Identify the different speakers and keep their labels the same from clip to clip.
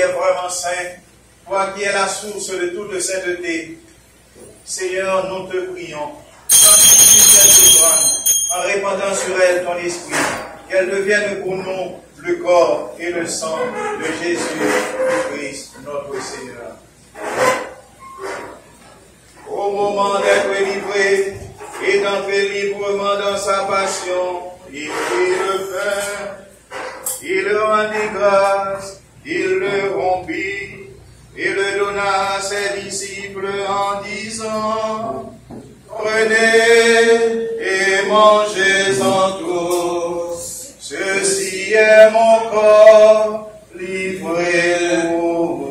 Speaker 1: es vraiment saint, toi qui es la source de toute sainteté. Seigneur, nous te prions, sanctifie cette œuvre en répandant sur elle ton esprit, qu'elle devienne pour nous le corps et le sang de Jésus-Christ, notre Seigneur. Au moment d'être livré et d'entrer librement dans sa passion, il prit le pain, il rendit grâce, il le rompit et le donna à ses disciples en disant: prenez et mangez-en tous, ceci est mon corps livré pour vous.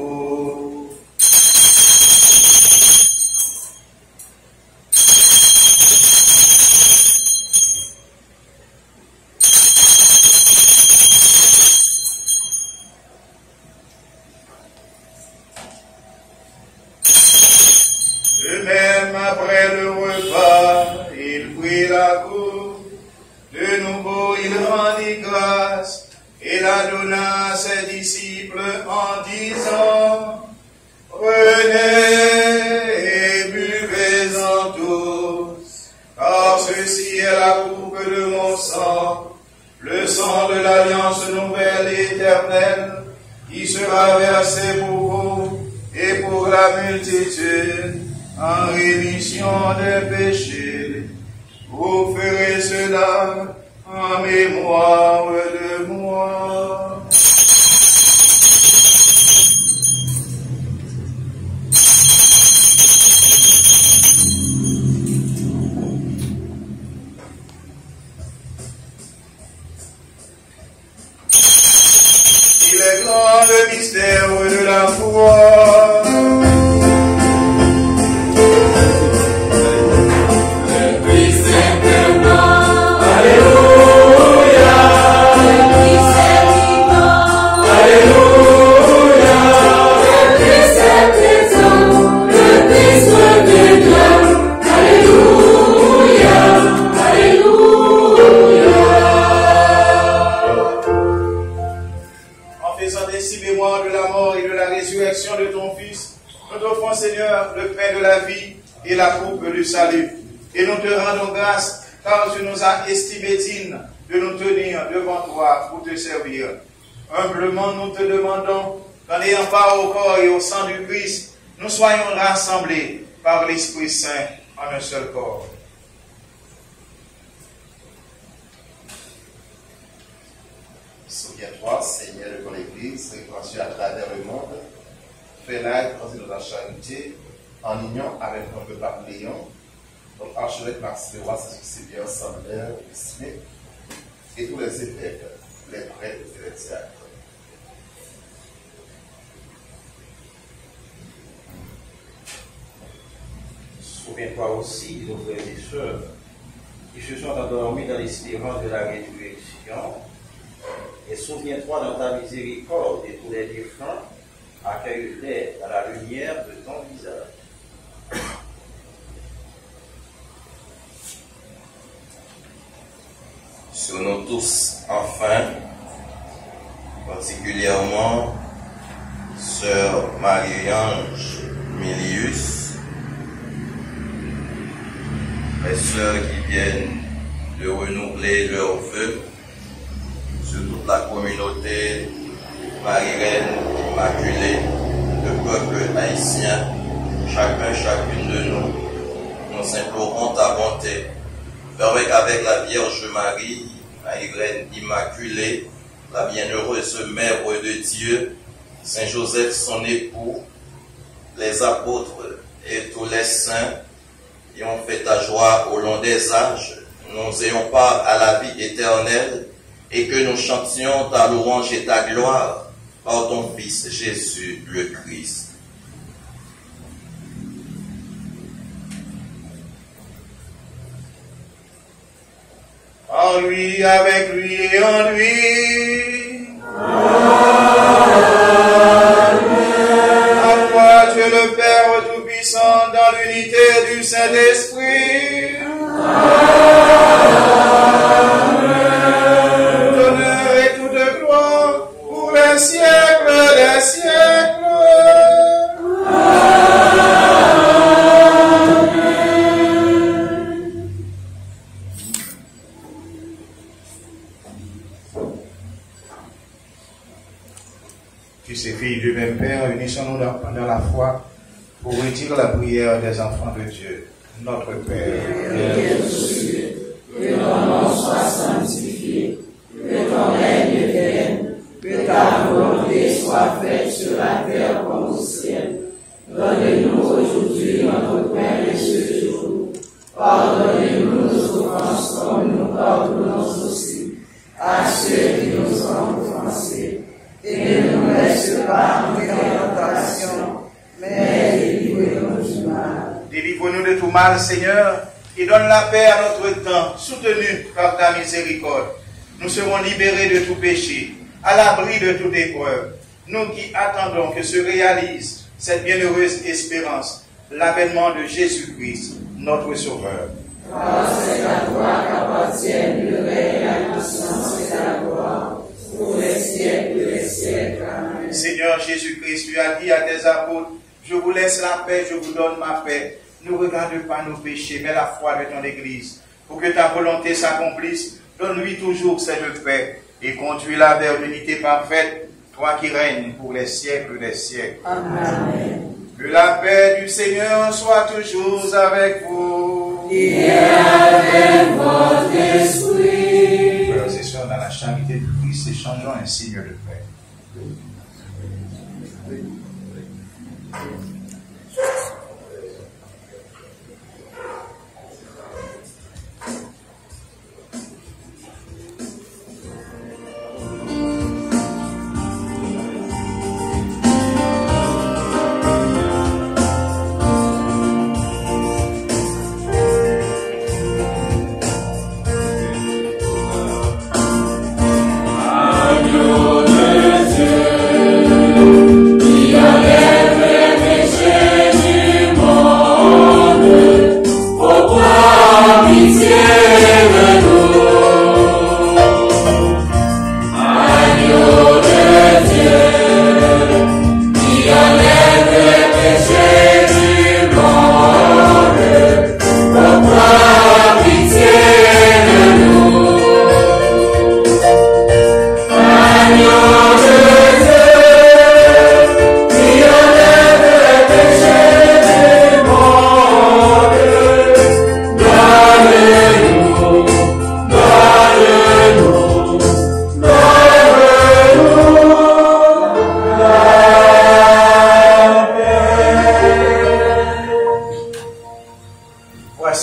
Speaker 1: De même, après le repas, il prit la coupe. De nouveau, il rendit grâce et la donna à ses disciples en disant: prenez et buvez-en tous, car ceci est la coupe de mon sang, le sang de l'alliance nouvelle et éternelle, qui sera versé pour vous et pour la multitude en rémission des péchés. Vous ferez cela en mémoire de moi. Il est grand le mystère de la foi. De ton Fils, nous t'offrons, Seigneur, le pain de la vie et la coupe du salut. Et nous te rendons grâce, car tu nous as estimé dignes de nous tenir devant toi pour te servir. Humblement, nous te demandons qu'en ayant part au corps et au sang du Christ, nous soyons rassemblés par l'Esprit Saint en un seul corps.
Speaker 2: Souviens-toi, Seigneur, de ton Église, répandu à travers le monde. Fais-la écraser dans la charité, en union avec un peuple appléant, donc archevêque Max Leroy, c'est bien ensembleur, estimé, et tous les évêques, les prêtres et les diacres.
Speaker 3: Souviens-toi aussi de nos frères et sœurs qui se sont endormis dans l'espérance de la résurrection, et souviens-toi dans ta miséricorde de tous les défunts. Accueille-les dans la lumière de ton visage.
Speaker 4: Sur nous tous, enfin, particulièrement Sœur Marie-Ange Milius, les sœurs qui viennent de renouveler leurs vœux, sur toute la communauté Marie-Reine Immaculée, le peuple haïtien, chacune de nous, nous implorons ta bonté. Permets qu'avec la Vierge Marie, Marie-Reine Immaculée, la bienheureuse Mère de Dieu, Saint Joseph son époux, les apôtres et tous les saints qui ont fait ta joie au long des âges, nous ayons part à la vie éternelle et que nous chantions ta louange et ta gloire par ton Fils Jésus le Christ.
Speaker 1: En lui, avec lui et en lui. À toi, Dieu le Père Tout-Puissant, dans l'unité du Saint-Esprit. Toute honneur et toute gloire pour les siècles des siècles. Seigneur, unissons-nous dans la foi pour retirer la prière des enfants de Dieu. Notre Père,
Speaker 5: que ton nom soit sanctifié, que ton règne vienne, que ta volonté soit faite sur la terre comme au ciel. Donne-nous aujourd'hui notre pain de ce jour. Pardonnez-nous nos offenses comme nous pardonnons aussi à ceux qui nous ont offensés. Et ne nous laisse pas en tentation, mais délivre-nous du mal.
Speaker 1: Délivre-nous de tout mal, Seigneur, et donne la paix à notre temps, soutenu par ta miséricorde. Nous serons libérés de tout péché, à l'abri de toute épreuve. Nous qui attendons que se réalise cette bienheureuse espérance, l'avènement de Jésus-Christ, notre Sauveur.
Speaker 5: Car c'est à toi qu'appartiennent le règne, la puissance et la gloire, pour les siècles des siècles. Amen.
Speaker 1: Seigneur Jésus-Christ, tu as dit à tes apôtres, je vous laisse la paix, je vous donne ma paix. Ne regarde pas nos péchés, mais la foi de ton Église. Pour que ta volonté s'accomplisse, donne-lui toujours cette paix et conduis-la vers l'unité parfaite, toi qui règnes pour les siècles des siècles.
Speaker 5: Amen.
Speaker 1: Que la paix du Seigneur soit toujours avec vous.
Speaker 5: Et avec votre esprit.
Speaker 1: Frères et sœurs, dans la charité de Christ, échangeons un signe de paix.